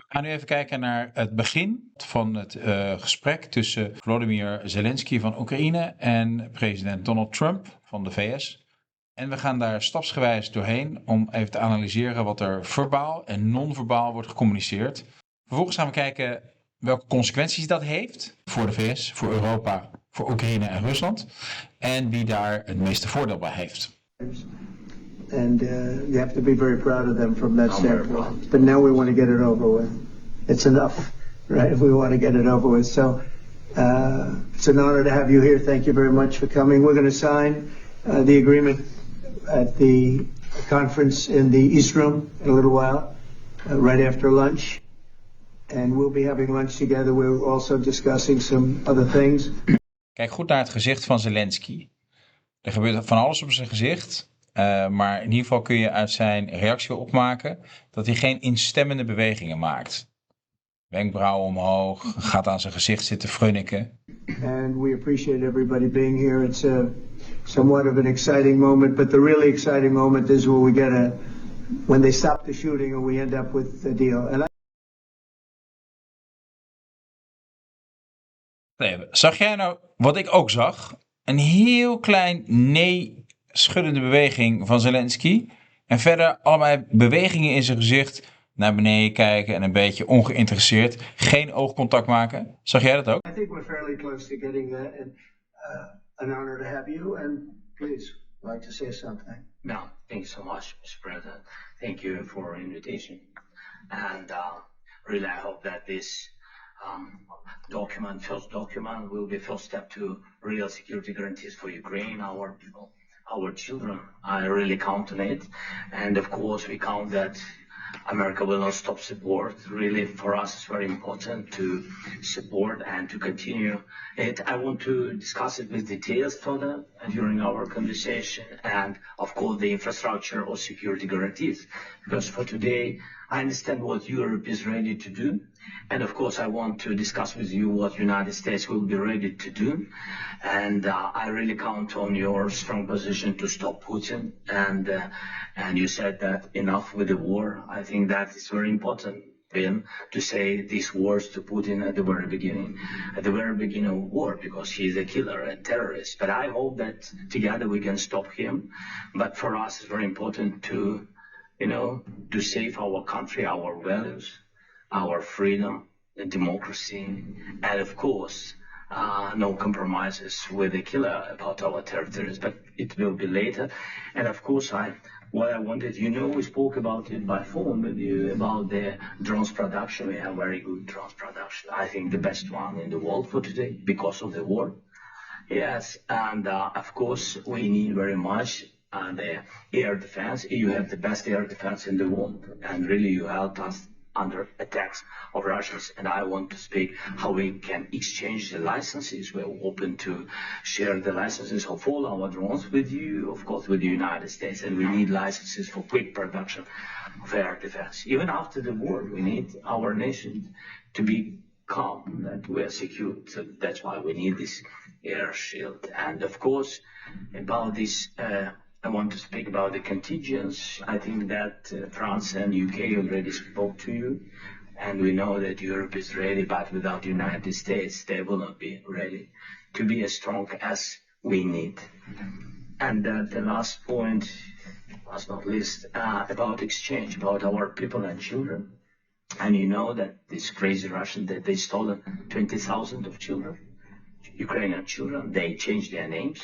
gaan nu even kijken naar het begin van het gesprek tussen Volodymyr Zelensky van Oekraïne en president Donald Trump van de VS. En we gaan daar stapsgewijs doorheen om even te analyseren wat er verbaal en non-verbaal wordt gecommuniceerd. Vervolgens gaan we kijken welke consequenties dat heeft voor de VS, voor Europa, voor Oekraïne en Rusland. En wie daar het meeste voordeel bij heeft. And you have to be very proud of them from that standpoint. But now we want to get it over with. It's enough, right? We want to get it over with. So it's an honor to have you here. Thank you very much for coming. We're going to sign the agreement at the conference in the East Room in a little while, right after lunch. And we'll be having lunch together. We're also discussing some other things. Kijk goed naar het gezicht van Zelensky. Er gebeurt van alles op zijn gezicht. Maar in ieder geval kun je uit zijn reactie opmaken dat hij geen instemmende bewegingen maakt. Wenkbrauwen omhoog, gaat aan zijn gezicht zitten frunniken. And we appreciate everybody being here. It's somewhat of an exciting moment, but the really exciting moment is when they stop the shooting and we end up with a deal. Zag jij nou wat ik ook zag? Een heel klein nee-schuddende beweging van Zelensky. En verder allemaal bewegingen in zijn gezicht. Naar beneden kijken en een beetje ongeïnteresseerd. Geen oogcontact maken. Zag jij dat ook? I think we're fairly close to getting that. And an honor to have you. And please, I'd like to say something. No, thank you so much, Mr. President. Thank you for the invitation. And really I hope that this first document will be first step to real security guarantees for Ukraine, our people, our children. I really count on it. And of course we count that America will not stop support. Really, for us, it's very important to support and to continue it. I want to discuss it with details further during our conversation, and of course, the infrastructure or security guarantees. Because for today, I understand what Europe is ready to do, and of course, I want to discuss with you what United States will be ready to do. And I really count on your strong position to stop Putin. And you said that enough with the war. I think that is very important, Bill, to say these words to Putin at the very beginning of war, because he is a killer and terrorist. But I hope that together we can stop him. But for us, it's very important to save our country, our values, our freedom, the democracy, and of course, no compromises with the killer about our territories, but it will be later. And of course, what I wanted, we spoke about it by phone with you about the drones production. We have very good drones production. I think the best one in the world for today because of the war. Yes, and of course, we need very much the air defense. You have the best air defense in the world, and really you helped us under attacks of Russians, and I want to speak how we can exchange the licenses. We're open to share the licenses of all our drones with you, of course, with the United States, and we need licenses for quick production of air defense. Even after the war, we need our nation to be calm, that we're secure. So that's why we need this air shield. And of course, about this, I want to speak about the contingents. I think that France and UK already spoke to you, and we know that Europe is ready, but without the United States, they will not be ready to be as strong as we need. And the last point, last not least, about exchange, about our people and children. And you know that this crazy Russian, that they stolen 20,000 of children, Ukrainian children. They changed their names,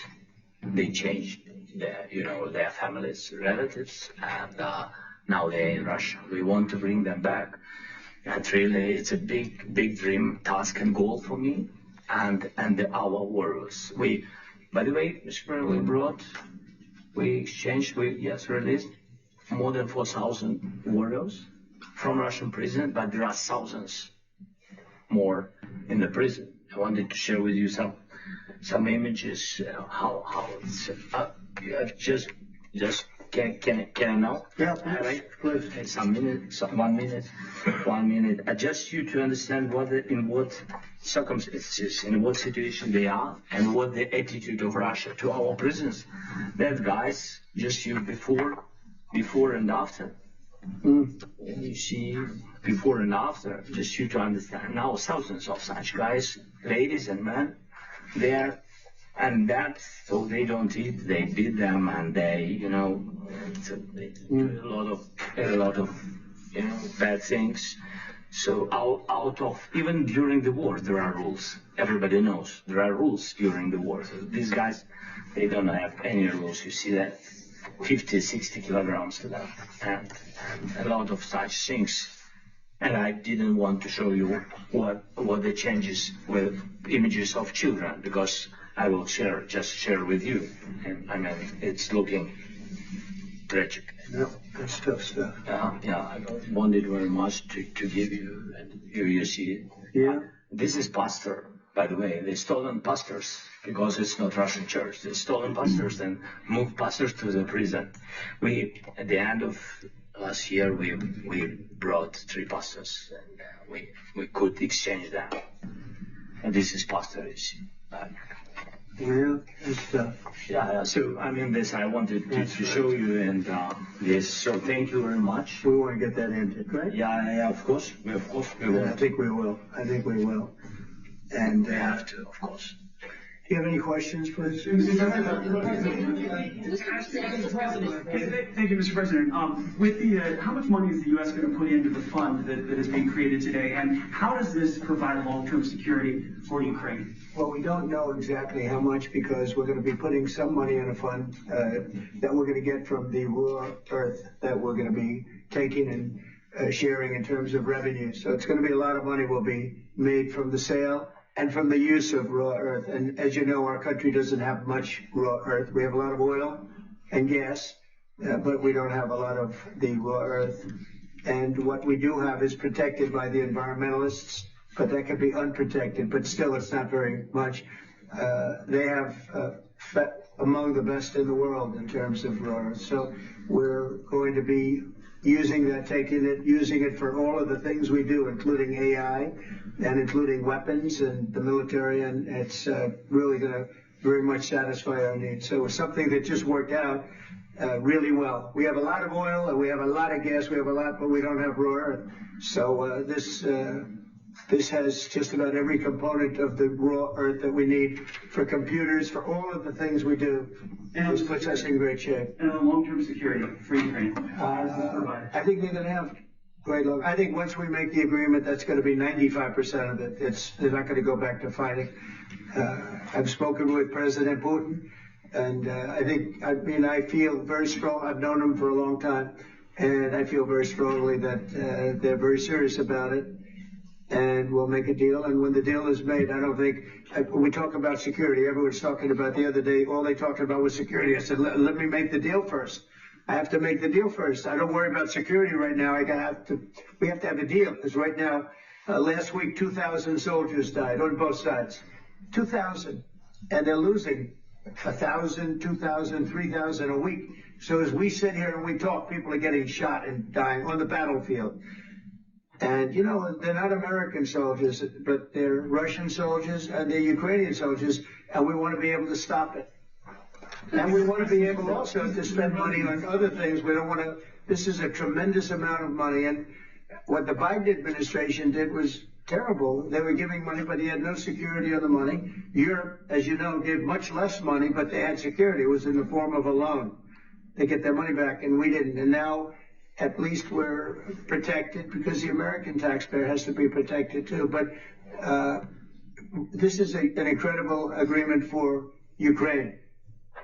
they changed their families, relatives, and now they're in Russia. We want to bring them back, and really, it's a big dream, task, and goal for me, and our warriors. By the way, Mr. President, we released more than 4,000 warriors from Russian prison, but there are thousands more in the prison. I wanted to share with you some images, how it's just can I now? Yeah, please. 1 minute. Just you to understand in what circumstances, in what situation they are, and what the attitude of Russia to our prisons. That guys, just you before and after. And you see before and after, just you to understand. Now thousands of such guys, ladies and men, there, and that, so they don't eat, they beat them, and they, so they do a lot of, bad things. So out of, even during the war, there are rules. Everybody knows there are rules during the war. So these guys, they don't have any rules. You see that 50, 60 kilograms to them, and a lot of such things. And I didn't want to show you what the changes with images of children, because I will just share with you. And I mean, it's looking tragic. No, that's tough stuff. I wanted very much to give you, and here you see it. Yeah. This is pastor, by the way. They stolen pastors because it's not Russian church. They stolen pastors and moved pastors to the prison. At the end of last year, we brought 3 pastors, and we could exchange them. And this is pastor, you see. Yeah, that's tough. Yeah. So I mean, this I wanted to show you, and yes. So thank you very much. We want to get that ended, right? Yeah. Of course, we will. I think we will. And We have to, of course. do you have any questions, please? Thank you, Mr. President. With the how much money is the U.S. going to put into the fund that is being created today, and how does this provide long-term security for Ukraine? Well, we don't know exactly how much, because we're going to be putting some money in a fund that we're going to get from the raw earth that we're going to be taking and sharing in terms of revenue. So it's going to be a lot of money will be made from the sale and from the use of raw earth. And as you know, our country doesn't have much raw earth. We have a lot of oil and gas, but we don't have a lot of the raw earth. And what we do have is protected by the environmentalists, but that could be unprotected, but still it's not very much. They have among the best in the world in terms of raw earth. So we're going to be using that, using it for all of the things we do, including AI and including weapons and the military, and it's really going to very much satisfy our needs. So it's something that just worked out really well. We have a lot of oil and we have a lot of gas, but we don't have raw earth. So this has just about every component of the raw earth that we need for computers, for all of the things we do. And this puts us in great shape. And on long-term security for Ukraine? I think they're going to have great long. I think once we make the agreement, that's going to be 95% of it. They're not going to go back to fighting. I've spoken with President Putin, and I feel very strong. I've known him for a long time, and I feel very strongly that they're very serious about it. And we'll make a deal. And when the deal is made, I don't think, we talk about security. Everyone's talking about the other day, all they talked about was security. I said, let me make the deal first. I have to make the deal first. I don't worry about security right now. We have to have a deal, because right now, last week, 2,000 soldiers died on both sides. 2,000. And they're losing 1,000, 2,000, 3,000 a week. So as we sit here and we talk, people are getting shot and dying on the battlefield. And, they're not American soldiers, but they're Russian soldiers and they're Ukrainian soldiers, and we want to be able to stop it. And we want to be able also to spend money on other things. We don't want to, this is a tremendous amount of money. And what the Biden administration did was terrible. They were giving money, but he had no security on the money. Europe, as you know, gave much less money, but they had security. It was in the form of a loan. They get their money back, and we didn't. And now, at least we're protected, because the American taxpayer has to be protected too. But this is an incredible agreement for Ukraine,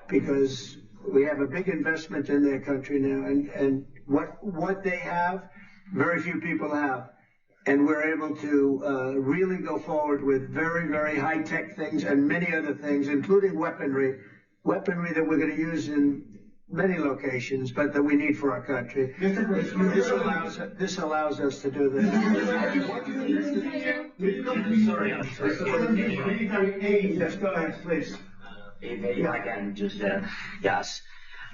because we have a big investment in their country now, and what they have, very few people have. And we're able to really go forward with very, very high-tech things and many other things, including weaponry that we're going to use in many locations, but that we need for our country. This allows us to do this. Sorry. Yes, go ahead, please. If I can just, yes.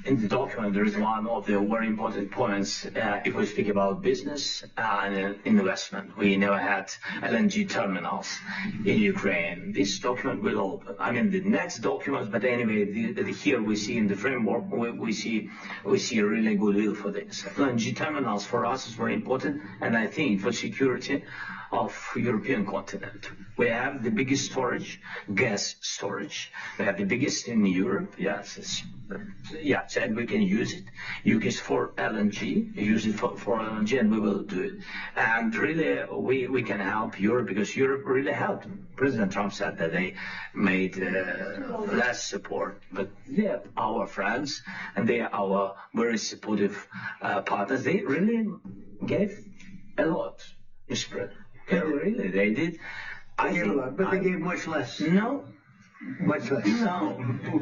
in the document, there is one of the very important points. If we speak about business and investment, we never had LNG terminals in Ukraine. This document will open. I mean, the next document, but anyway, here we see in the framework, we see a really good will for this. LNG terminals for us is very important, and I think for security of European continent. We have the biggest storage, gas storage. We have the biggest in Europe. Yes, and we can use it. Use it for LNG. Use it for LNG, and we will do it. And really, we can help Europe because Europe really helped. President Trump said that they made less support, but they are our friends and they are our very supportive partners. They really gave a lot in spread. Yeah, really, they did. They gave a lot, but they gave much less. No. Much less. No. No.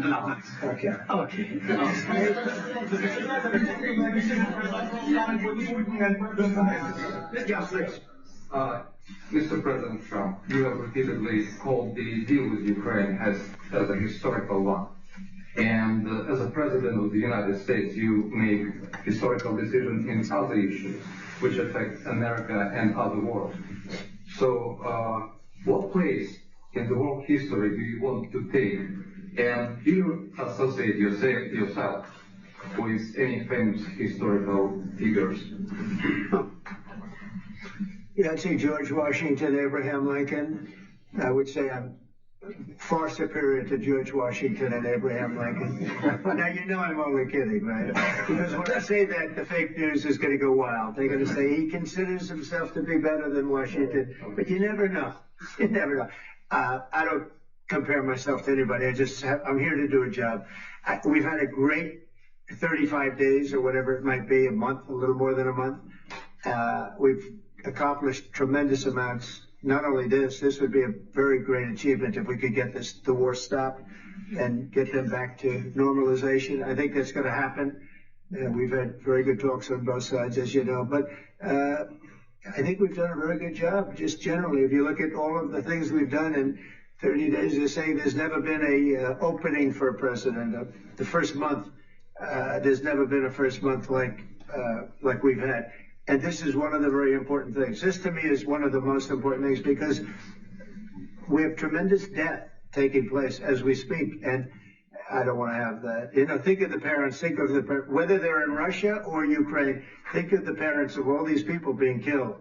No. Okay. Okay. Mr. President Trump, you have repeatedly called the deal with Ukraine as a historical one. And as a president of the United States, you make historical decisions in other issues which affect America and other world. So, what place in the world history do you want to take? And do you associate yourself with any famous historical figures? Yeah, I'd say George Washington, Abraham Lincoln. I would say I'm far superior to George Washington and Abraham Lincoln. Now, you know I'm only kidding, right? Because when I say that, the fake news is going to go wild. They're going to say he considers himself to be better than Washington. But you never know. You never know. I don't compare myself to anybody. I'm here to do a job. We've had a great 35 days or whatever it might be, a month, a little more than a month. We've accomplished tremendous amounts. Not only this would be a very great achievement if we could get the war stopped and get them back to normalization. I think that's going to happen. We've had very good talks on both sides, as you know. But I think we've done a very good job, just generally. If you look at all of the things we've done in 30 days, they're saying there's never been a opening for a president. The first month, there's never been a first month like we've had. And this is one of the very important things. This, to me, is one of the most important things because we have tremendous debt taking place as we speak. And I don't want to have that. You know, think of the parents, whether they're in Russia or Ukraine, think of the parents of all these people being killed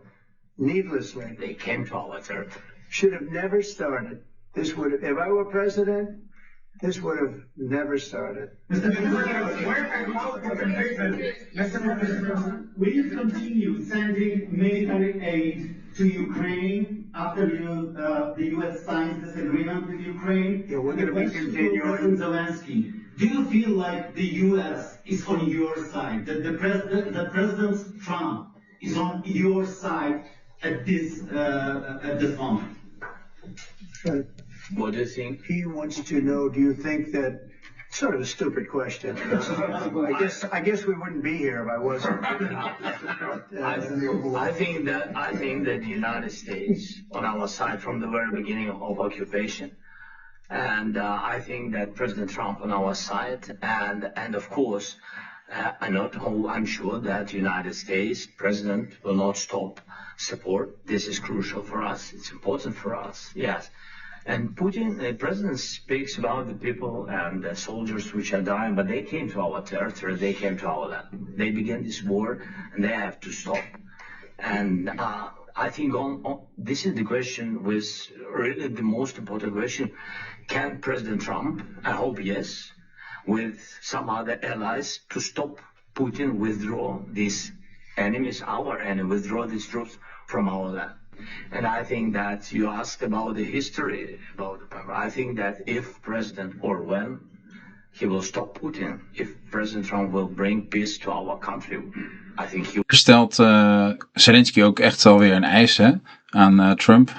needlessly. They came to our territory. Should have never started. This would have, if I were president, this would have never started. Mr. President, will you continue sending military aid to Ukraine after the U.S. signs this agreement with Ukraine? Yeah, we're going to be continuing. President Zelensky, do you feel like the U.S. is on your side? That the President Trump is on your side at this moment? Right. What do you think? He wants to know, do you think that, sort of a stupid question. I guess we wouldn't be here if I wasn't. I think that the United States on our side from the very beginning of occupation, and I think that President Trump on our side, and of course, I'm sure that the United States President will not stop support. This is crucial for us. It's important for us. Yes. And Putin, the president, speaks about the people and the soldiers which are dying, but they came to our territory, they came to our land. They began this war, and they have to stop. And I think this is the question, really the most important question. Can President Trump, I hope yes, with some other allies, to stop Putin withdraw these enemies, our enemy, withdraw these troops from our land? And I think that you asked about the history, I think that if President, or when he will stop Putin, if President Trump will bring peace to our country, I think he... Stelt Zelensky ook echt wel weer een eis aan Trump.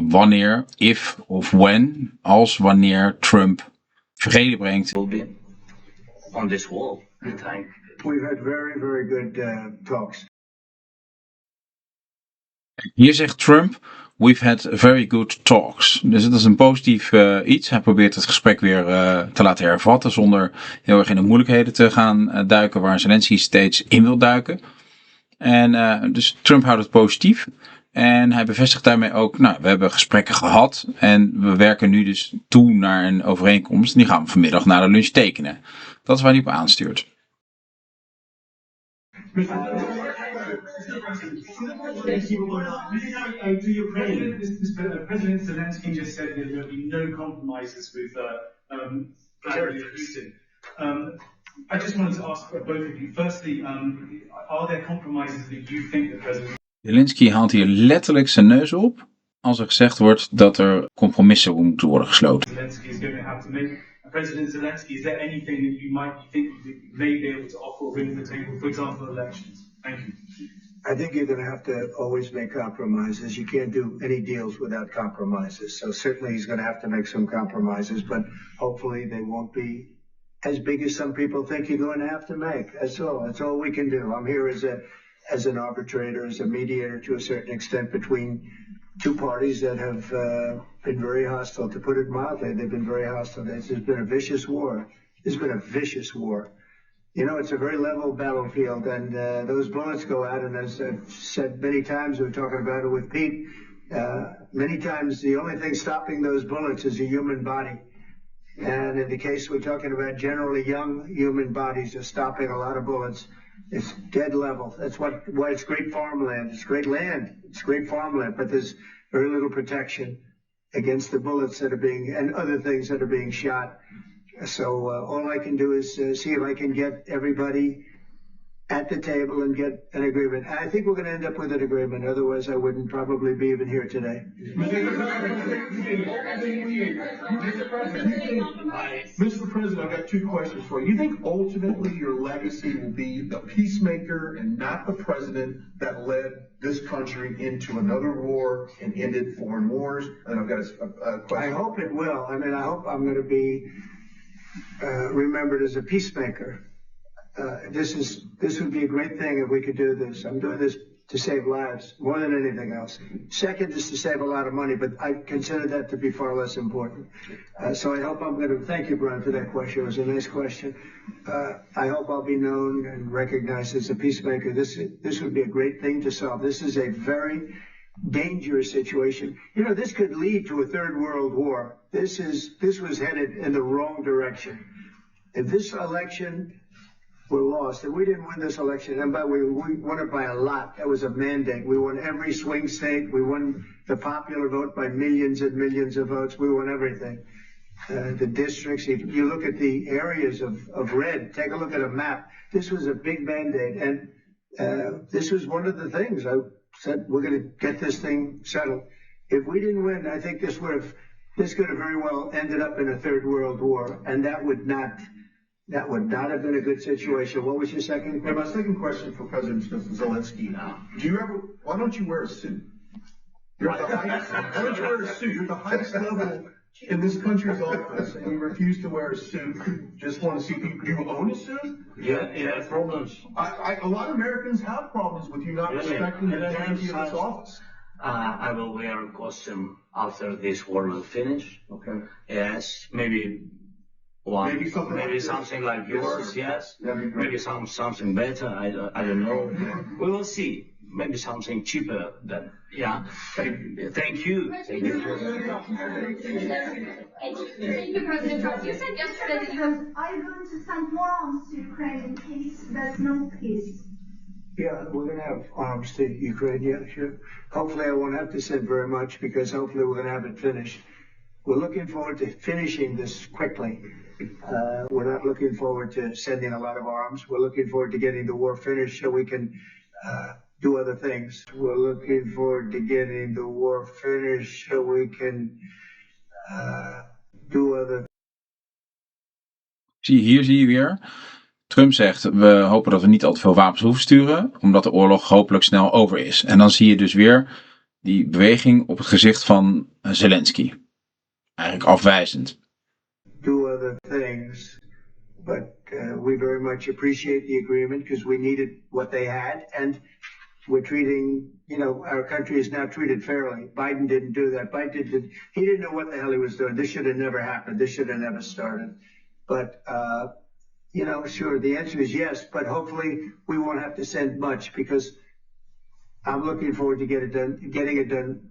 Wanneer, if of when, als wanneer Trump vrede brengt. Will be on this wall. We've had very, very good talks. Hier zegt Trump, we've had very good talks. Dus dat is een positief iets. Hij probeert het gesprek weer te laten hervatten zonder heel erg in de moeilijkheden te gaan duiken waar Zelensky steeds in wil duiken. En dus Trump houdt het positief. En hij bevestigt daarmee ook, we hebben gesprekken gehad en we werken nu dus toe naar een overeenkomst. Die gaan we vanmiddag na de lunch tekenen. Dat is waar hij op aanstuurt. President Zelensky just said that there will be no compromises with Vladimir Putin. I just wanted to ask both of you. Firstly, are there compromises that you think the president? Zelensky haalt hier letterlijk zijn neus op als er gezegd wordt dat er compromissen moeten worden gesloten. Zelensky is going to have to make. President Zelensky, is there anything that you think you may be able to offer or bring to the table, for example, elections? Thank you. I think you're going to have to always make compromises. You can't do any deals without compromises. So certainly he's going to have to make some compromises, but hopefully they won't be as big as some people think you're going to have to make. That's all. That's all we can do. I'm here as an arbitrator, as a mediator to a certain extent between two parties that have been very hostile. To put it mildly, they've been very hostile. There's been a vicious war. There's been a vicious war. You know, it's a very level battlefield, and those bullets go out, and as I've said many times, we were talking about it with Pete, many times the only thing stopping those bullets is a human body. And in the case we're talking about, generally young human bodies are stopping a lot of bullets. It's dead level. That's why it's great farmland. It's great land. It's great farmland, but there's very little protection against the bullets that are being, and other things that are being shot. So all I can do is see if I can get everybody at the table and get an agreement. I think we're going to end up with an agreement. Otherwise, I wouldn't probably be even here today. Mr. President, I've got two questions for you. You think ultimately your legacy will be the peacemaker and not the president that led this country into another war and ended foreign wars? And I've got a question. I hope it will. I mean, I hope I'm going to be remembered as a peacemaker. This would be a great thing if we could do this. I'm doing this to save lives more than anything else. Second is to save a lot of money, but I consider that to be far less important. So I hope I'm going to, thank you, Brian, for that question. It was a nice question. I hope I'll be known and recognized as a peacemaker. This would be a great thing to solve. This is a very dangerous situation. You know, this could lead to a third world war. This was headed in the wrong direction. If this election were lost, if we didn't win this election, and we won it by a lot, that was a mandate. We won every swing state. We won the popular vote by millions and millions of votes. We won everything. The districts, if you look at the areas of red, take a look at a map. This was a big mandate, and this was one of the things I said, we're going to get this thing settled. If we didn't win, I think this could have very well ended up in a third world war, and that would not have been a good situation. What was your second question? My second question for President Zelensky. Why don't you wear a suit? Why don't you wear a suit? You're at the highest level in this country's office, and you refuse to wear a suit. Just want to see people. Do you own a suit? Yeah, problems. A lot of Americans have problems with you not respecting the dignity of this office. I will wear a costume after this war will finish. Okay. Yes, maybe something like yours. Yes. Maybe something better. I don't know. We will see. Maybe something cheaper than. Yeah. Thank you. Thank you, President Trump. You said yesterday that are you going to send more arms to Ukraine in case there's no peace? Yeah, we're going to have arms to Ukraine, yeah, sure. Hopefully I won't have to send very much because hopefully we're going to have it finished. We're looking forward to finishing this quickly. We're not looking forward to sending a lot of arms. We're looking forward to getting the war finished so we can do other things. We're looking forward to getting the war finished so we can do other things. Hier zie je weer. Trump zegt, we hopen dat we niet al te veel wapens hoeven sturen, omdat de oorlog hopelijk snel over is. En dan zie je dus weer die beweging op het gezicht van Zelensky. Eigenlijk afwijzend. Do other things, but we very much appreciate the agreement because we needed what they had, and we're treating, our country is now treated fairly. Biden didn't do that. He didn't know what the hell he was doing. This should have never happened. This should have never started. But, sure, the answer is yes, but hopefully we won't have to send much, because I'm looking forward to getting it done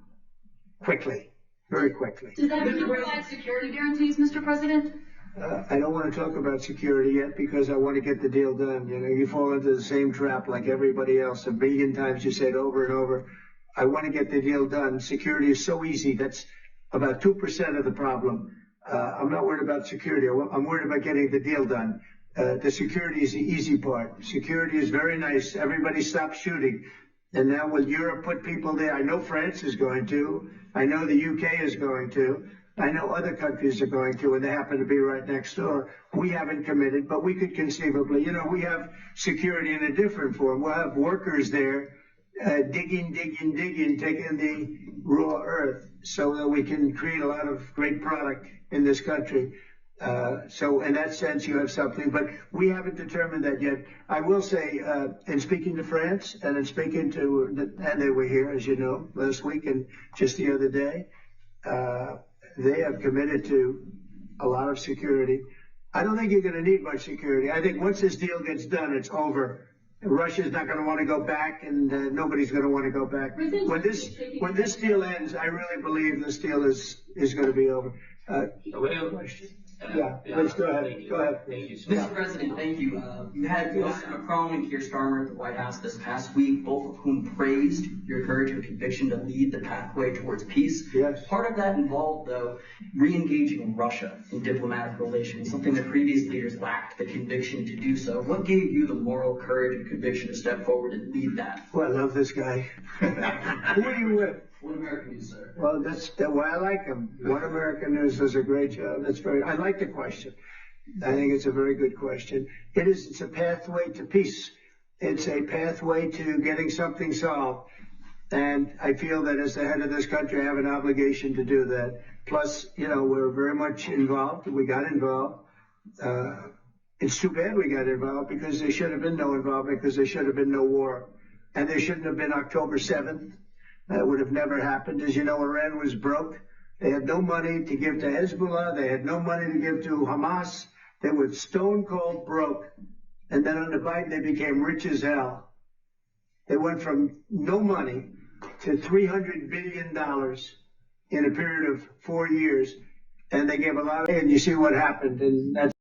quickly, very quickly. Does that provide security guarantees, Mr. President? I don't want to talk about security yet, because I want to get the deal done. You fall into the same trap like everybody else. 1 billion times you say it over and over. I want to get the deal done. Security is so easy. That's about 2% of the problem. I'm not worried about security. I'm worried about getting the deal done. The security is the easy part. Security is very nice. Everybody stops shooting. And now will Europe put people there? I know France is going to. I know the UK is going to. I know other countries are going to, and they happen to be right next door. We haven't committed, but we could conceivably. We have security in a different form. We'll have workers there digging, taking the raw earth so that we can create a lot of great product in this country. So in that sense, you have something, but we haven't determined that yet. I will say, in speaking to France and in speaking to, and they were here, as you know, last week and just the other day, they have committed to a lot of security. I don't think you're going to need much security. I think once this deal gets done, it's over. Russia's not going to want to go back, and nobody's going to want to go back. When this deal ends, I really believe this deal is going to be over. Question. Yeah, please go ahead. Go ahead. Thank you. Mr. President, thank you. You had Macron and Keir Starmer at the White House this past week, both of whom praised your courage and conviction to lead the pathway towards peace. Yes. Part of that involved, though, re-engaging Russia in diplomatic relations, something that previous leaders lacked the conviction to do so. What gave you the moral courage and conviction to step forward and lead that? Well, I love this guy. Who are you with? One American News, sir. Well, that's why I like him. One American News does a great job. I like the question. I think it's a very good question. It's a pathway to peace. It's a pathway to getting something solved. And I feel that as the head of this country, I have an obligation to do that. Plus, we're very much involved. We got involved. It's too bad we got involved, because there should have been no involvement, because there should have been no war. And there shouldn't have been October 7th. That would have never happened. As you know, Iran was broke. They had no money to give to Hezbollah. They had no money to give to Hamas. They were stone cold broke. And then under Biden, they became rich as hell. They went from no money to $300 billion in a period of 4 years. And they gave a lot of, and you see what happened. And that's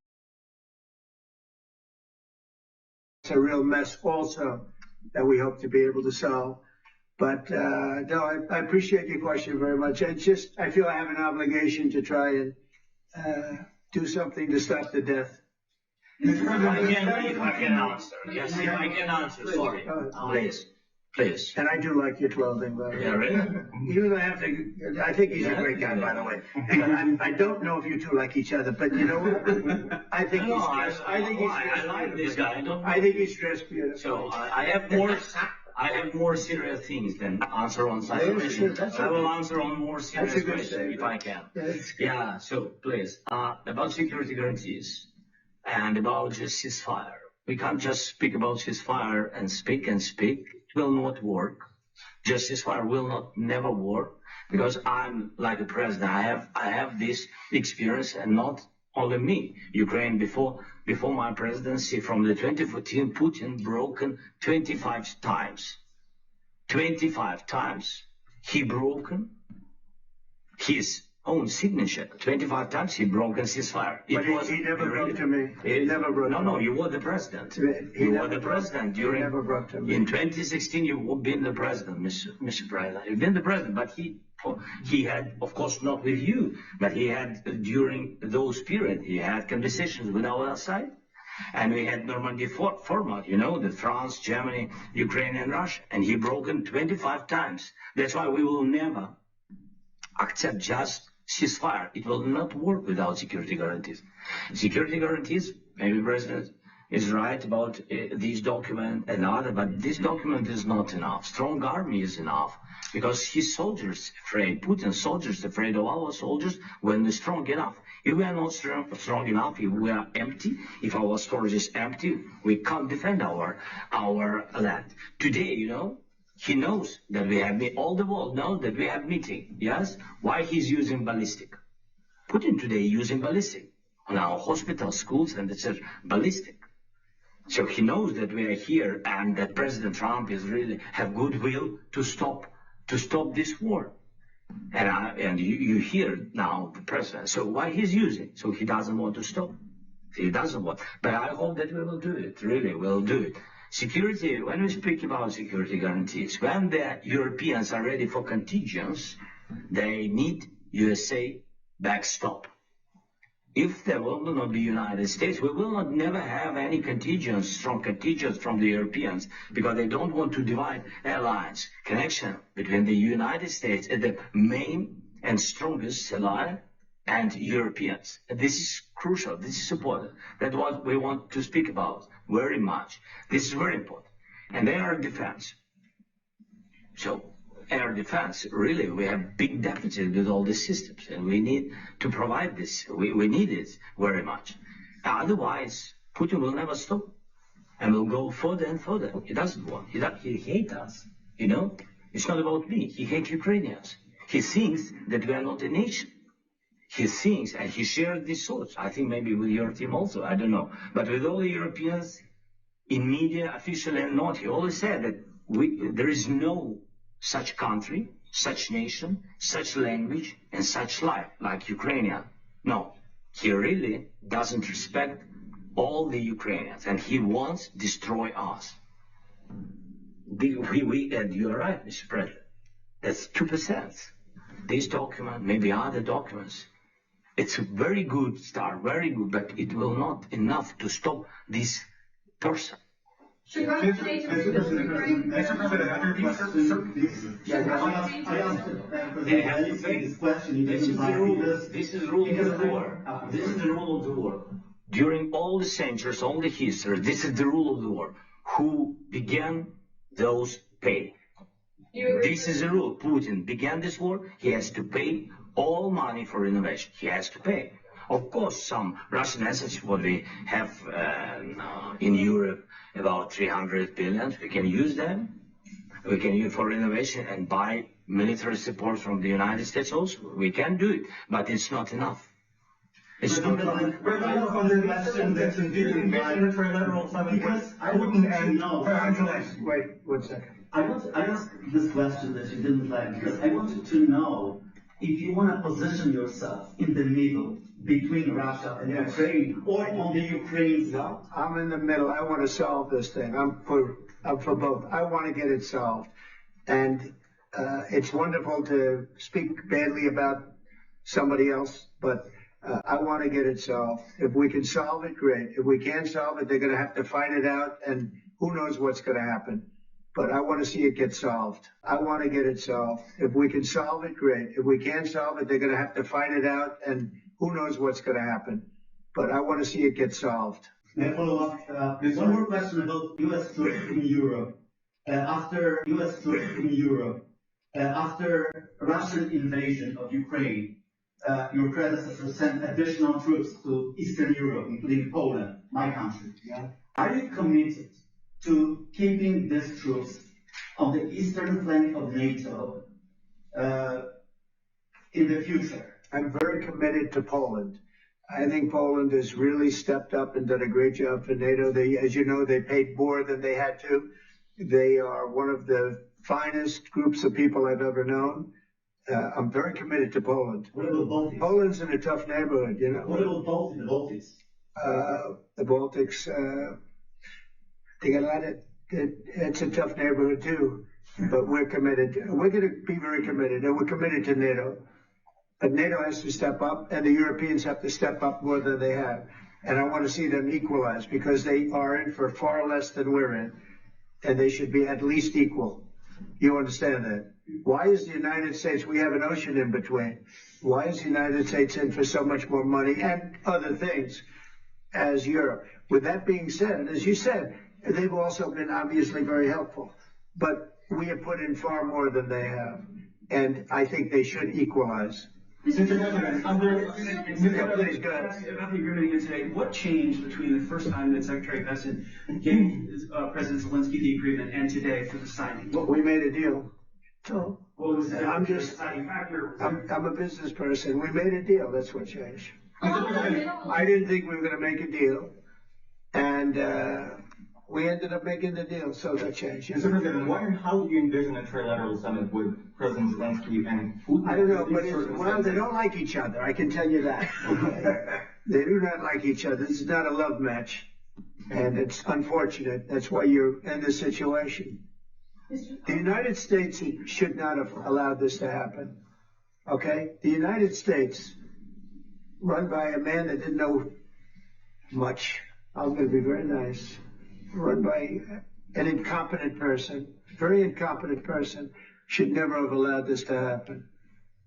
a real mess also that we hope to be able to solve. But no, I appreciate your question very much. I feel I have an obligation to try and do something to stop the death. I can answer. Yes, I can answer. Sorry. Please. And I do like your clothing, by the way. Yeah, really? Even I think he's a great guy, by the way. I don't know if you two like each other, but you know what? I think he's dressed. I like this guy. I think he's dressed beautiful. So I have more serious things than answer on side questions. I will answer on more serious questions if I can. Yeah, so please, about security guarantees and about just ceasefire. We can't just speak about ceasefire and speak. It will not work. Just ceasefire will never work, because I'm like a president. I have this experience, and not only me. Ukraine before my presidency, from the 2014, Putin broken 25 times. 25 times he broken his own signature. 25 times he broken ceasefire. But he never broke to me. He never broke to me. No, you were the president. You were the president during. He never broke to me. In 2016, you've been the president, Mr. President. You've been the president, but he had, of course, not with you, but he had during those periods, he had conversations with our side. And we had Normandy format, the France, Germany, Ukraine, and Russia. And he broken 25 times. That's why we will never accept just ceasefire. It will not work without security guarantees. Security guarantees, maybe President is right about this document and other, but this document is not enough. Strong army is enough, because his soldiers afraid, Putin's soldiers afraid of our soldiers when we're strong enough. If we are not strong enough, if we are empty, if our storage is empty, we can't defend our land. Today, He knows that we have, all the world knows that we have meeting, yes? Why he's using ballistic? Putin today using ballistic on our hospitals, schools, and it's ballistic. So he knows that we are here and that President Trump is really have goodwill to stop this war. And you hear now the president. So why he's using? So he doesn't want to stop. He doesn't want. But I hope that we will do it. Really, we'll do it. Security. When we speak about security guarantees, when the Europeans are ready for contingents, they need USA backstop. If there will not be United States, we will not never have any contingents from the Europeans because they don't want to divide alliance connection between the United States and the main and strongest ally and Europeans. And this is crucial. This is important. That's what we want to speak about very much. This is very important. And air defense. So air defense, really, we have big deficit with all these systems, and we need to provide this. We need it very much. Otherwise, Putin will never stop, and will go further and further. He doesn't want. He hates us. You know, it's not about me. He hates Ukrainians. He thinks that we are not a nation. He thinks, and he shares these thoughts. I think maybe with your team also. I don't know, but with all the Europeans in media, officially and not, he always said that there is no such country, such nation, such language, and such life like Ukrainian. No, he really doesn't respect all the Ukrainians, and he wants to destroy us. And you're right, Mr. President. That's 2%. This document, maybe other documents, it's a very good start, very good, but it will not enough to stop this person. Should I ask this question? This is the rule of the war. This is the rule of the war. During all the centuries, all the history, this is the rule of the war. Who began, those pay. This is the rule. Putin began this war. He has to pay all money for innovation. He has to pay. Of course, some Russian assets, what we have in Europe, about 300 billion, we can use them. We can use for innovation and buy military support from the United States also. We can do it, but it's not enough. It's not enough. Wait 1 second. I asked this question that you didn't like because I wanted to know if you want to position yourself in the middle between Russia and Ukraine or on the Ukraine side. I'm in the middle. I want to solve this thing. I'm for both. I want to get it solved. And it's wonderful to speak badly about somebody else, but I want to get it solved. If we can solve it, great. If we can't solve it, they're going to have to fight it out, and who knows what's going to happen. But I want to see it get solved. I want to get it solved. If we can solve it, great. If we can't solve it, they're going to have to fight it out, and who knows what's going to happen. But I want to see it get solved. May I follow up? There's one more question about U.S. troops in Europe. After U.S. troops in Europe, after Russian invasion of Ukraine, your predecessor sent additional troops to Eastern Europe, including Poland, my country. Yeah? Are you committed to keeping these troops on the eastern flank of NATO in the future? I'm very committed to Poland. I think Poland has really stepped up and done a great job for NATO. They, as you know, they paid more than they had to. They are one of the finest groups of people I've ever known. I'm very committed to Poland. What about Baltics? Poland's in a tough neighborhood, you know. What about the Baltics? The Baltics, they got a lot of, it's a tough neighborhood too, but we're committed. We're going to be very committed, and we're committed to NATO. But NATO has to step up, and the Europeans have to step up more than they have. And I want to see them equalize, because they are in for far less than we're in, and they should be at least equal. You understand that? Why is the United States, we have an ocean in between. Why is the United States in for so much more money and other things as Europe? With that being said, as you said, they've also been obviously very helpful, but we have put in far more than they have, and I think they should equalize. Mr. President, Please, go ahead. About the agreement again today, what changed between the first time that Secretary Vance gave President Zelensky the agreement and today for the signing? We made a deal. So What was the I'm just, deciding factor? I'm a business person. We made a deal. That's what changed. Mr. President, I didn't think we were going to make a deal, and we ended up making the deal, so that changed. Mr. President, when and how do you envision a trilateral summit with President Zelensky and Putin? I don't know, but well, they don't like each other. I can tell you that. They do not like each other. This is not a love match, and it's unfortunate. That's why you're in this situation. The United States should not have allowed this to happen. Okay, the United States, run by a man that didn't know much. I'm going to be very nice. Run by an incompetent person, very incompetent person, should never have allowed this to happen.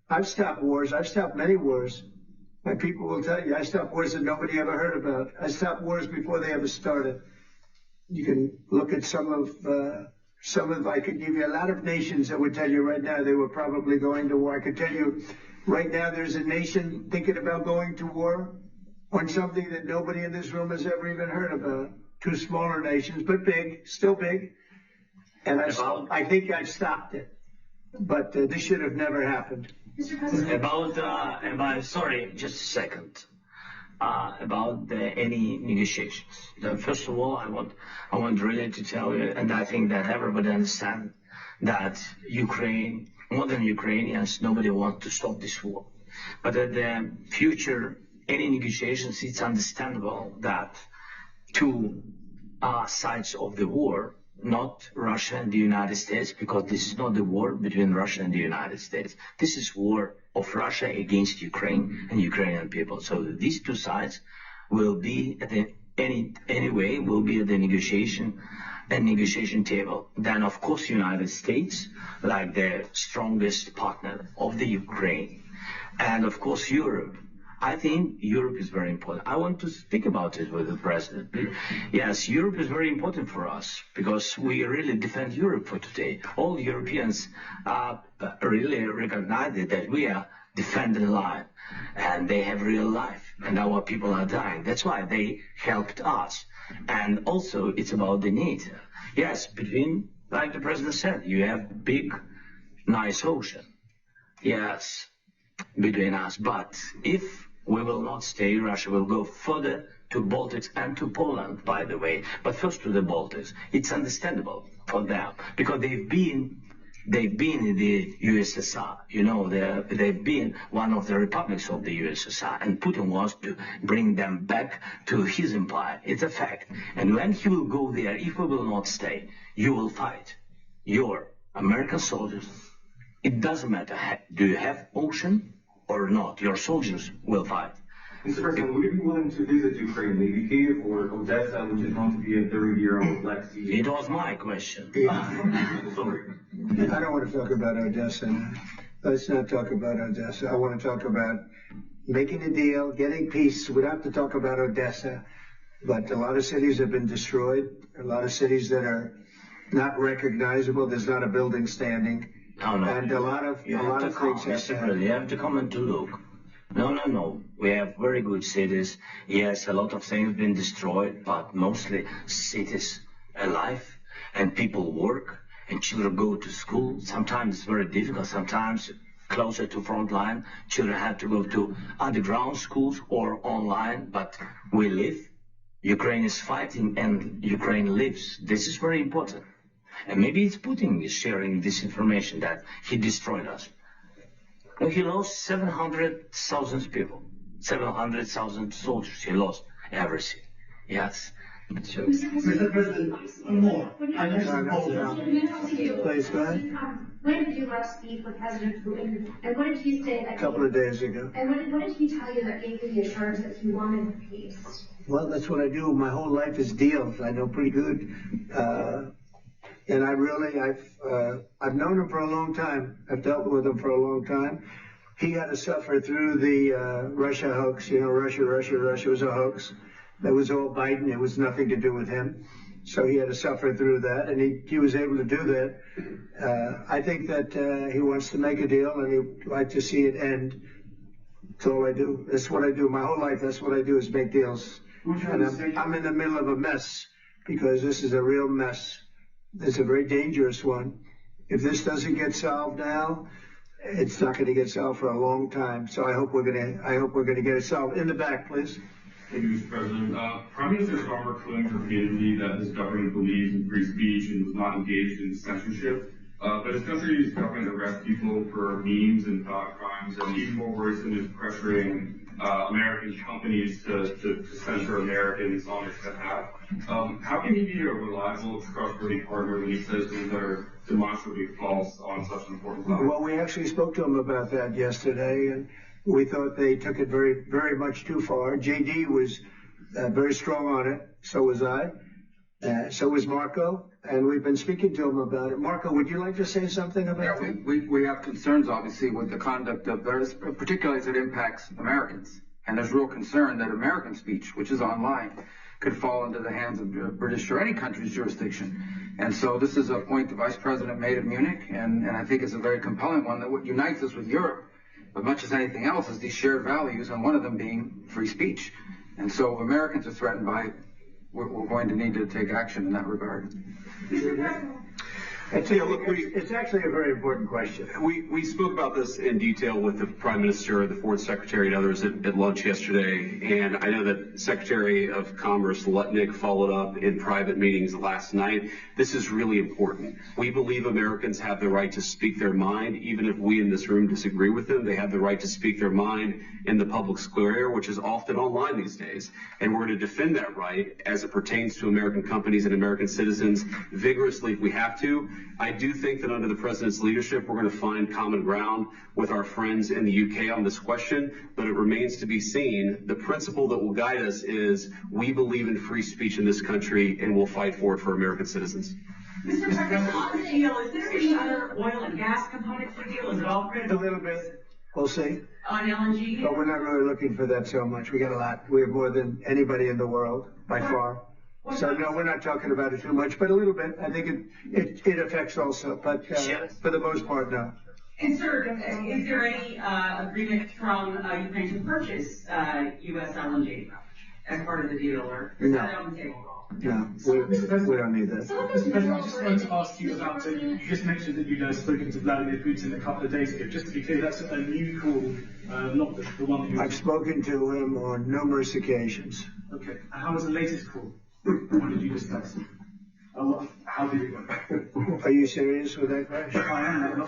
I've stopped wars. I've stopped many wars. My people will tell you, I stopped wars that nobody ever heard about. I stopped wars before they ever started. You can look at some of, I could give you a lot of nations that would tell you right now they were probably going to war. I could tell you right now there's a nation thinking about going to war on something that nobody in this room has ever even heard about. Two smaller nations, but big, still big. And I think I've stopped it. But this should have never happened. Mr. President. Sorry, just a second. About any negotiations. First of all, I want really to tell you, and I think that everybody understands that Ukraine, more than Ukrainians, nobody wants to stop this war. But at the future, any negotiations, it's understandable that two sides of the war, not Russia and the United States, because this is not the war between Russia and the United States. This is war of Russia against Ukraine and Ukrainian people. So these two sides will be at the will be at the negotiation table. Then of course United States, like the strongest partner of the Ukraine, and of course Europe. I think Europe is very important. I want to speak about it with the president. Yes, Europe is very important for us because we really defend Europe for today. All Europeans really recognize that we are defending life and they have real life and our people are dying. That's why they helped us. And also it's about the NATO. Yes, between, like the president said, you have big, nice ocean. Yes, between us. But if we will not stay, Russia will go further to Baltics and to Poland, by the way. But first to the Baltics. It's understandable for them because they've been in the USSR. You know, they've been one of the republics of the USSR, and Putin wants to bring them back to his empire. It's a fact. And when he will go there, if we will not stay, you will fight. Your American soldiers. It doesn't matter. Do you have ocean or not? Your soldiers will fight. Mr. President, would you be willing to visit Ukraine, maybe Kyiv or Odessa, which is going to be a 30-year-old Black Sea? It was my question. Sorry. I don't want to talk about Odessa. Let's not talk about Odessa. I want to talk about making a deal, getting peace. We don't have to talk about Odessa, but a lot of cities have been destroyed. A lot of cities that are not recognizable. There's not a building standing. No. And a lot of things have happened. You have to come and to look. No. We have very good cities. Yes, a lot of things have been destroyed, but mostly cities alive and people work and children go to school. Sometimes it's very difficult. Sometimes closer to front line, children have to go to underground schools or online, but we live. Ukraine is fighting and Ukraine lives. This is very important. And maybe it's Putin is sharing this information that he destroyed us. And he lost 700,000 people, 700,000 soldiers. He lost everything. Yes. So, Mr. President, more. I mentioned Please, go ahead. When did you last speak with President Putin? And what did he say? A couple of days ago. And what did he tell you that gave you the assurance that he wanted peace? Well, that's what I do. My whole life is deals. I know pretty good. And I've known him for a long time. I've dealt with him for a long time. He had to suffer through the Russia hoax. You know, Russia was a hoax. That was all Biden. It was nothing to do with him. So he had to suffer through that, and he was able to do that. I think that he wants to make a deal, and he'd like to see it end. That's all I do. That's what I do. My whole life, that's what I do is make deals. And I'm in the middle of a mess because this is a real mess. It's a very dangerous one. If this doesn't get solved now, it's not going to get solved for a long time. So I hope we're going to get it solved. In the back, please. Thank you, Mr. President. Prime Minister Robert claimed repeatedly that his government believes in free speech and was not engaged in censorship. But his country's government arrests people for memes and thought crimes, and even more worrisome is pressuring American companies to censor Americans on his behalf. How can he be a reliable, trustworthy partner when he says things that are demonstrably false on such an important topic? Well, we actually spoke to him about that yesterday, and we thought they took it very, very much too far. JD was very strong on it. So was I. So was Marco. And we've been speaking to him about it. Marco, would you like to say something about it? We have concerns, obviously, with the conduct of theirs, particularly as it impacts Americans. And there's real concern that American speech, which is online, could fall into the hands of British or any country's jurisdiction. And so this is a point the Vice President made in Munich, and I think it's a very compelling one that what unites us with Europe, as much as anything else, is these shared values, and one of them being free speech. And so if Americans are threatened by it, we're going to need to take action in that regard. It's actually a very important question. We spoke about this in detail with the Prime Minister, the Foreign Secretary, and others at lunch yesterday. And I know that Secretary of Commerce Lutnick followed up in private meetings last night. This is really important. We believe Americans have the right to speak their mind, even if we in this room disagree with them. They have the right to speak their mind in the public square, which is often online these days. And we're going to defend that right as it pertains to American companies and American citizens vigorously if we have to. I do think that under the President's leadership, we're going to find common ground with our friends in the UK on this question, but it remains to be seen. The principle that will guide us is we believe in free speech in this country, and we'll fight for it for American citizens. Mr. President, on the deal, is there any other oil and gas component to the deal? Is it all A little bit. We'll see. on LNG? But we're not really looking for that so much. We got a lot. We have more than anybody in the world, by far. So no, we're not talking about it too much, but a little bit. I think it affects also, but for the most part, no. And sir, is there any agreement from Ukraine to purchase U.S. LNG as part of the deal, or is that on the table? No, we don't need that. Mr. President, I just wanted to ask you about, you just mentioned that you'd spoken to Vladimir Putin a couple of days ago. Just to be clear, that's a new call, not the one that you... I've spoken to him on numerous occasions. Okay, and how was the latest call? What did you discuss? How did it go? Are you serious with that question? I am.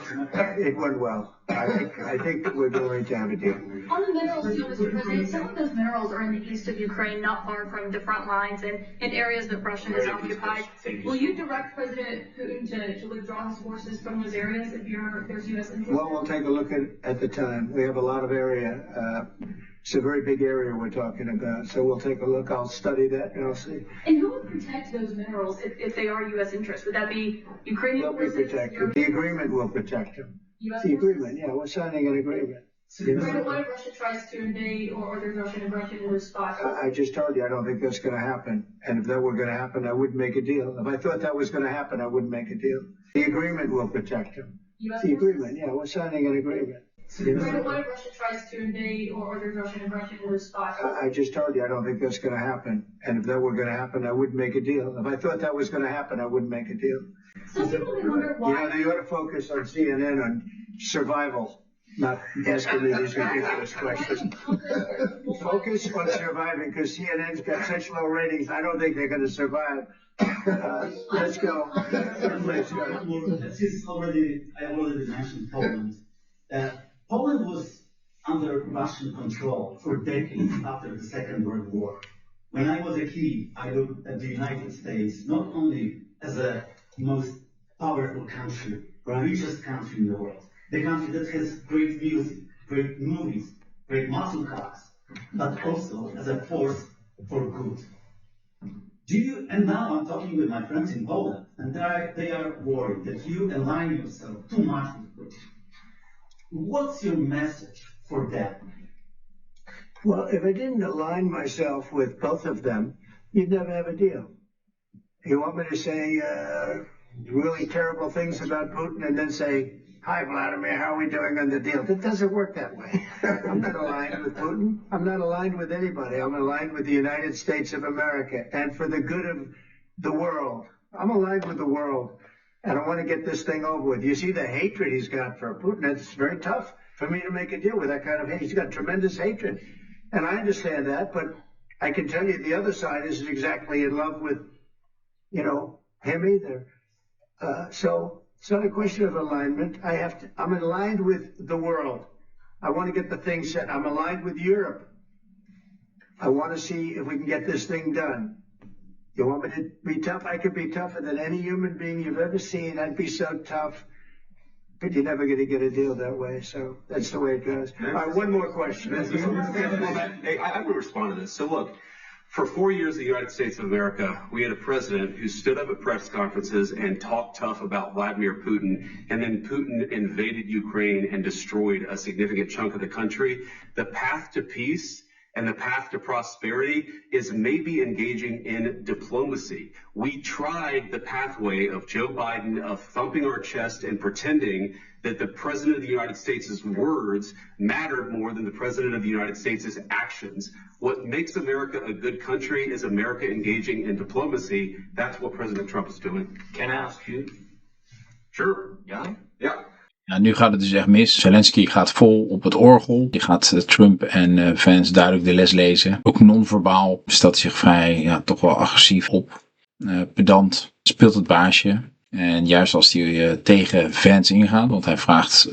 It went well. I think we're going to have a deal. On the minerals deal, Mr. President, some of those minerals are in the east of Ukraine, not far from the front lines and in areas that Russia has occupied. Will you direct President Putin to withdraw his forces from those areas if there's U.S. interest? Well, we'll take a look at the time. We have a lot of area. It's a very big area we're talking about, so we'll take a look. I'll study that and I'll see. And who would protect those minerals if they are U.S. interests? Would that be Ukrainian forces? They'll be protected. The agreement will protect them. The agreement, yeah, we're signing an agreement. What if Russia tries to invade or there's Russian aggression in those spots? I just told you I don't think that's going to happen. And if that were going to happen, I wouldn't make a deal. If I thought that was going to happen, I wouldn't make a deal. The agreement will protect them. The agreement, yeah, we're signing an agreement. What if Russia tries to invade or there's Russian aggression in those spots? I just told you I don't think that's going to happen. And if that were going to happen, I wouldn't make a deal. If I thought that was going to happen, I wouldn't make a deal. Some people wonder why. You know, they ought to focus on CNN on survival, not asking me these ridiculous questions. Focus on surviving, because CNN's got such low ratings. I don't think they're going to survive. Let's go. Let's go. Since I already mentioned Poland. Poland was under Russian control for decades after the Second World War. When I was a kid, I looked at the United States not only as a most powerful country, richest country in the world, the country that has great music, great movies, great muscle cars, but also as a force for good. And now I'm talking with my friends in Poland, and they are worried that you align yourself too much with Putin. What's your message for them? Well, if I didn't align myself with both of them, you'd never have a deal. You want me to say really terrible things about Putin and then say, hi Vladimir, how are we doing on the deal? It doesn't work that way. I'm not aligned with Putin. I'm not aligned with anybody. I'm aligned with the United States of America and for the good of the world. I'm aligned with the world. And I want to get this thing over with. You see the hatred he's got for Putin. It's very tough for me to make a deal with that kind of hate. He's got tremendous hatred. And I understand that, but I can tell you the other side isn't exactly in love with, him either. So it's not a question of alignment. I'm aligned with the world. I want to get the thing set. I'm aligned with Europe. I want to see if we can get this thing done. You want me to be tough? I could be tougher than any human being you've ever seen. I'd be so tough. But you're never going to get a deal that way. So that's the way it goes. All right, one more question. Hey, I would respond to this. So look, for 4 years in the United States of America, we had a president who stood up at press conferences and talked tough about Vladimir Putin, and then Putin invaded Ukraine and destroyed a significant chunk of the country. The path to peace and the path to prosperity is maybe engaging in diplomacy. We tried the pathway of Joe Biden of thumping our chest and pretending that the President of the United States' words mattered more than the President of the United States' actions. What makes America a good country is America engaging in diplomacy. That's what President Trump is doing. Can I ask you? Sure. Yeah? Yeah. Ja, nu gaat het dus echt mis. Zelensky gaat vol op het orgel. Die gaat Trump en Vance duidelijk de les lezen. Ook non-verbaal stelt zich vrij, toch wel agressief op. Pedant, speelt het baasje. En juist als hij tegen Vance ingaat, want hij vraagt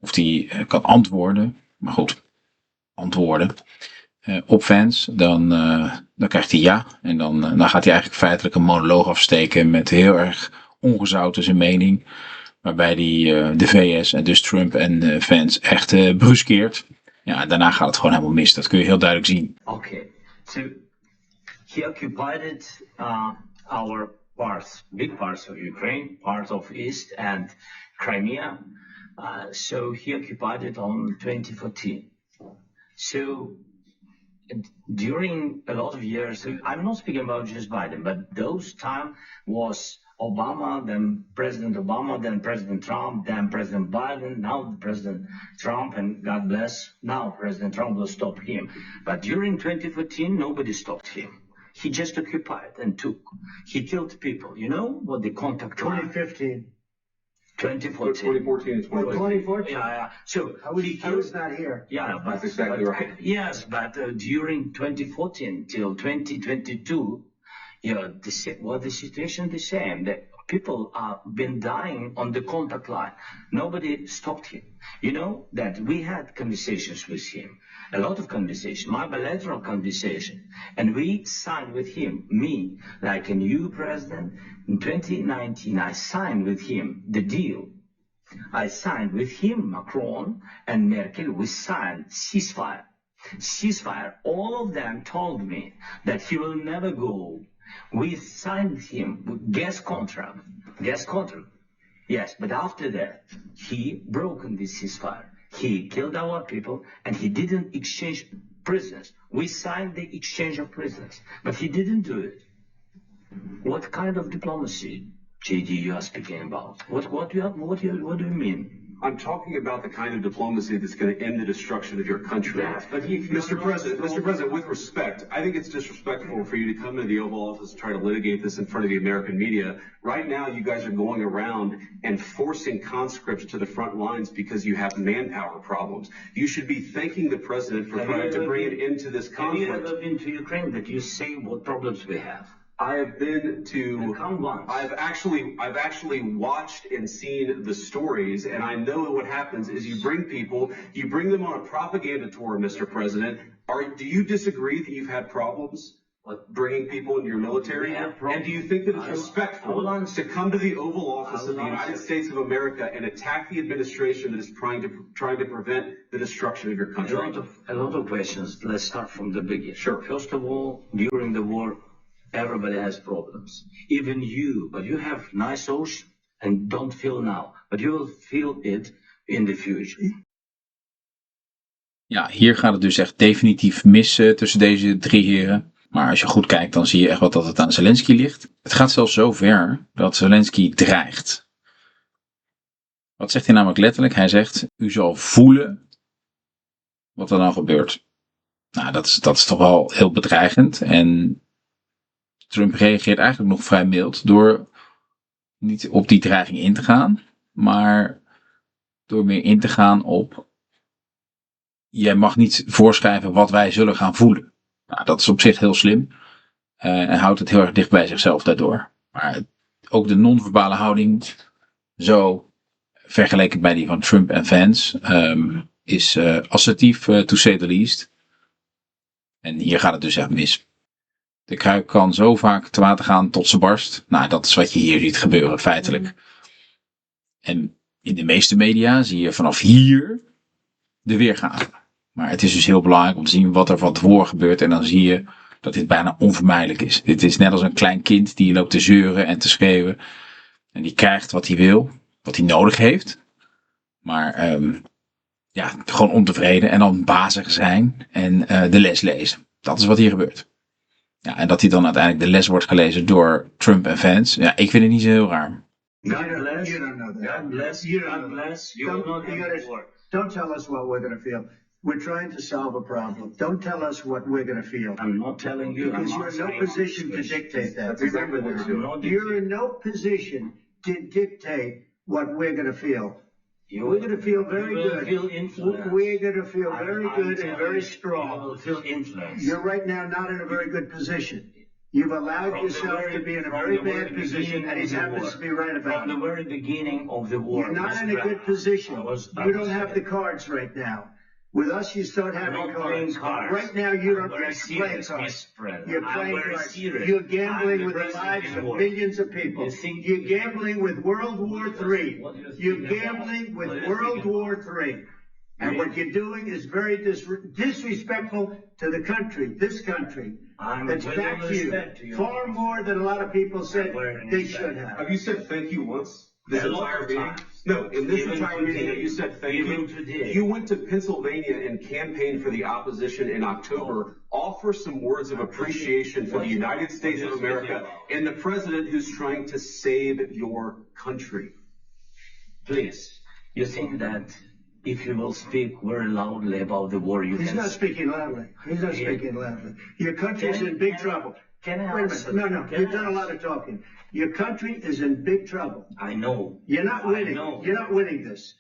of hij kan antwoorden. Maar goed, antwoorden op Vance, dan krijgt hij ja. En dan gaat hij eigenlijk feitelijk een monoloog afsteken met heel erg ongezouten zijn mening. Waarbij hij de VS en dus Trump en Vance echt bruskeert. Ja, daarna gaat het gewoon helemaal mis. Dat kun je heel duidelijk zien. Okay, so he occupied our parts, big parts of Ukraine, part of East and Crimea. So he occupied it on 2014. So during a lot of years, I'm not speaking about just Biden, but those time was Obama, then President Obama, then President Trump, then President Biden, now President Trump, and God bless, now President Trump will stop him. But during 2014, nobody stopped him. He just occupied and took. He killed people. You know what the contact 2015. 2014. 2014 is 2014? Yeah. So I was not here. Yeah, that's exactly right. Yes, but during 2014 till 2022, the situation the same. The people have been dying on the contact line. Nobody stopped him. You know that we had conversations with him, a lot of conversation, my bilateral conversation, and we signed with him, me, like a new president. In 2019, I signed with him the deal. I signed with him, Macron and Merkel, we signed ceasefire. Ceasefire. All of them told me that he will never go. We signed him with gas contract. Yes, but after that, he broken this ceasefire. He killed our people and he didn't exchange prisoners. We signed the exchange of prisoners, but he didn't do it. What kind of diplomacy, JD, you are speaking about? What do you mean? I'm talking about the kind of diplomacy that's going to end the destruction of your country. Yes, but Mr. President, with respect, I think it's disrespectful for you to come into the Oval Office and try to litigate this in front of the American media. Right now, you guys are going around and forcing conscripts to the front lines because you have manpower problems. You should be thanking the president for trying to bring it into this conflict. Have you ever been to Ukraine that you say what problems we have? I have been to. I've actually watched and seen the stories, and I know what happens is you bring them on a propaganda tour, Mr. President. Do you disagree that you've had problems bringing people into your military? And do you think that it's respectful to come to the Oval Office of the United States of America and attack the administration that is trying to prevent the destruction of your country? A lot of questions. Let's start from the beginning. Sure. First of all, during the war, everybody has problems. Even you, but you have nice ocean and don't feel now. But you will feel it in the future. Ja, hier gaat het dus echt definitief mis tussen deze drie heren. Maar als je goed kijkt, dan zie je echt wat dat het aan Zelensky ligt. Het gaat zelfs zo ver dat Zelensky dreigt. Wat zegt hij namelijk letterlijk? Hij zegt, u zal voelen wat er dan gebeurt. Nou, dat is toch wel heel bedreigend. En Trump reageert eigenlijk nog vrij mild door niet op die dreiging in te gaan, maar door meer in te gaan op, jij mag niet voorschrijven wat wij zullen gaan voelen. Nou, dat is op zich heel slim. En houdt het heel erg dicht bij zichzelf daardoor. Maar ook de non-verbale houding, zo vergeleken bij die van Trump en Vance, is assertief, to say the least. En hier gaat het dus echt mis. De kruik kan zo vaak te water gaan tot ze barst. Nou, dat is wat je hier ziet gebeuren, feitelijk. En in de meeste media zie je vanaf hier de weergave. Maar het is dus heel belangrijk om te zien wat er van tevoren gebeurt. En dan zie je dat dit bijna onvermijdelijk is. Dit is net als een klein kind die loopt te zeuren en te schreeuwen. En die krijgt wat hij wil, wat hij nodig heeft. Maar gewoon ontevreden en dan bazig zijn en de les lezen. Dat is wat hier gebeurt. Ja, en dat hij dan uiteindelijk de les wordt gelezen door Trump en Vance. Ja, ik vind het niet zo heel raar. Don't tell us what we're going to feel. We're trying to solve a problem. Don't tell us what we're going to feel. I'm not telling you. Because you're in no position to dictate that. Remember this. You're in no position to dictate what we're going to feel. We're going to feel very good. We're going to feel very good and very strong. You will feel influence. You're right now not in a very good position. You've allowed yourself to be in a very bad position, and he happens to be right about it. From the very beginning of the war. You're not in a good position. You don't have the cards right now. With us, you start having cards. Right now, you don't play cards. You're playing cards. You're gambling with the lives of millions of people. You're gambling with World War III. You're gambling with World War III. And what you're doing is very disrespectful to the country, this country. That's back to you. Far more than a lot of people said they should have. Have you said thank you once? This entire meeting? No, in this entire meeting have you said thank you? You went to Pennsylvania and campaigned for the opposition in October. Offer some words of appreciation for the United States of America and the president who's trying to save your country. Please, you think that if you will speak very loudly about the war, He's not speaking loudly. He's not speaking loudly. Your country's in big trouble. Wait a minute. No. You've done a lot of talking. Your country is in big trouble. I know. You're not winning. You're not winning this.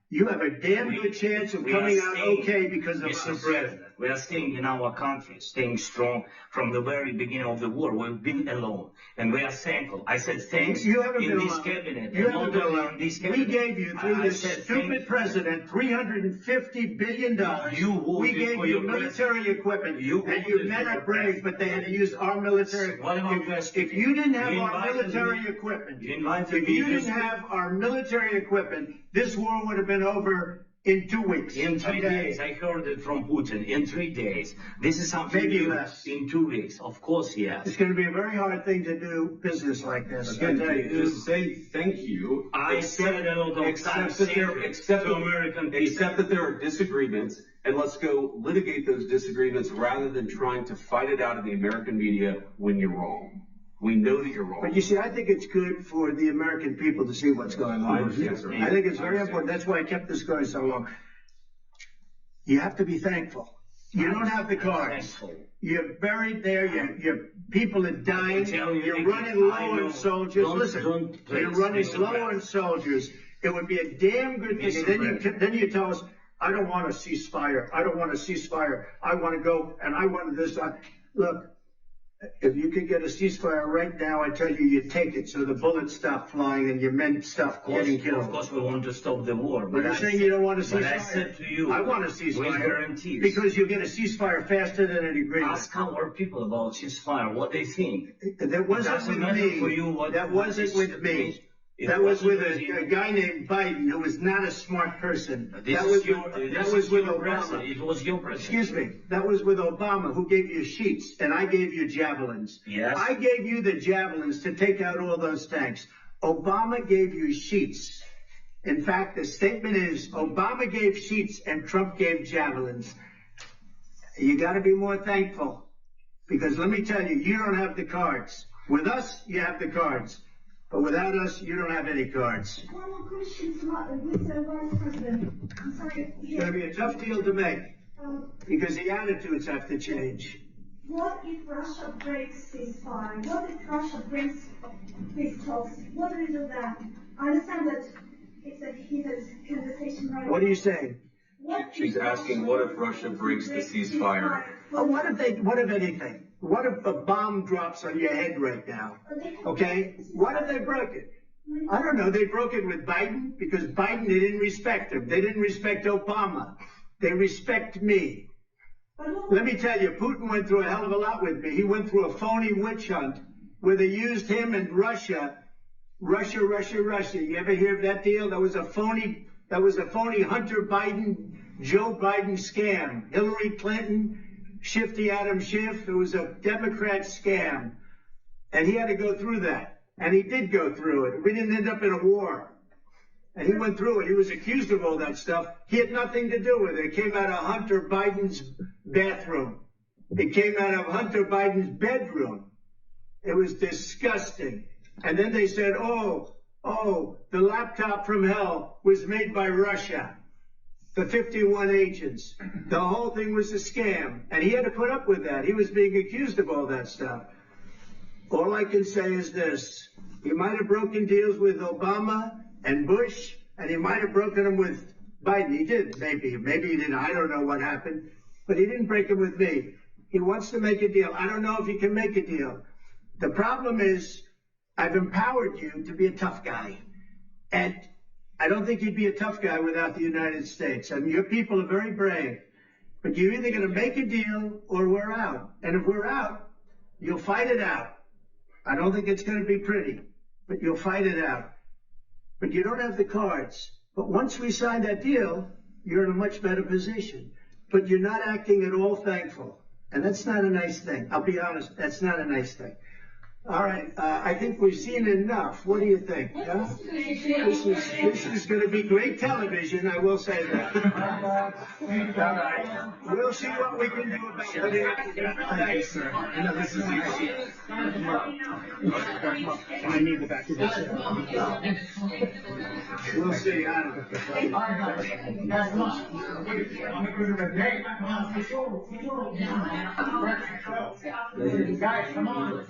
You have a damn good chance of coming out okay because of us. Mr. President, we are staying in our country, staying strong from the very beginning of the war. We've been alone, and we are thankful. I said thanks you haven't in been this alone. cabinet. You haven't been alone. In this cabinet. We gave you, through this stupid president, $350 billion. We gave you military equipment, and your men are brave, but they had to use our military equipment. If you didn't have our military equipment, this war would have been over in 2 weeks. In 3 days, I heard it from Putin. In 3 days. This is something maybe new. less. In 2 weeks, of course, yes. It's going to be a very hard thing to do business like this. Just say thank you. I said a lot of times, except that there are disagreements, and let's go litigate those disagreements rather than trying to fight it out in the American media when you're wrong. We know that you're wrong. But you see, I think it's good for the American people to see what's going on. I think it's very important. That's why I kept this going so long. You have to be thankful. You don't have the cards. You're buried there. Your people are dying. You're running low on soldiers. Listen, you're running low on soldiers. It would be a damn good thing. Then you tell us, I don't want a ceasefire. I don't want a ceasefire. I want to go and I want this. Look. If you could get a ceasefire right now, I tell you, you take it so the bullets stop flying and your men stop getting killed. Of course, we want to stop the war. But you're saying you don't want a ceasefire? But I said to you, I want a ceasefire. with guarantees. Because you'll get a ceasefire faster than an agreement. Ask our people about ceasefire, what they think. That wasn't with me. That wasn't with me. That was with a guy named Biden who was not a smart person. That was with Obama. It was your president. Excuse me. That was with Obama, who gave you sheets, and I gave you javelins. Yes. I gave you the javelins to take out all those tanks. Obama gave you sheets. In fact, the statement is Obama gave sheets and Trump gave javelins. You got to be more thankful, because let me tell you, you don't have the cards. With us, you have the cards. But without us, you don't have any cards. One more question, Mr. Vice President. I'm sorry. It's going to be a tough deal to make because the attitudes have to change. What if Russia breaks ceasefire? What if Russia breaks peace talks? What do we do then? I understand that it's a heated conversation right now. What are you saying? She's asking, what if Russia breaks the ceasefire? Well, what if anything? What if a bomb drops on your head right now? Okay? What if they broke it? I don't know. They broke it with Biden because Biden, they didn't respect him. They didn't respect Obama. They respect me. Let me tell you, Putin went through a hell of a lot with me. He went through a phony witch hunt where they used him and Russia. You ever hear of that deal? That was a phony Hunter Biden, Joe Biden scam. Hillary Clinton, Shifty Adam Schiff. It was a Democrat scam. And he had to go through that. And he did go through it. We didn't end up in a war. And he went through it. He was accused of all that stuff. He had nothing to do with it. It came out of Hunter Biden's bathroom. It came out of Hunter Biden's bedroom. It was disgusting. And then they said, oh, the laptop from hell was made by Russia. The 51 agents. The whole thing was a scam. And he had to put up with that. He was being accused of all that stuff. All I can say is this. He might have broken deals with Obama and Bush, and he might have broken them with Biden. He did, maybe. Maybe he didn't. I don't know what happened. But he didn't break them with me. He wants to make a deal. I don't know if he can make a deal. The problem is, I've empowered you to be a tough guy. And I don't think you'd be a tough guy without the United States. I mean, your people are very brave. But you're either going to make a deal or we're out. And if we're out, you'll fight it out. I don't think it's going to be pretty, but you'll fight it out. But you don't have the cards. But once we sign that deal, you're in a much better position. But you're not acting at all thankful. And that's not a nice thing. I'll be honest, that's not a nice thing. All right, I think we've seen enough. What do you think? Huh? This is going to be great television, I will say that. We'll see what we can do about it. Thanks, sir. I know this is easy. I need the back of this. We'll see. Guys, come on.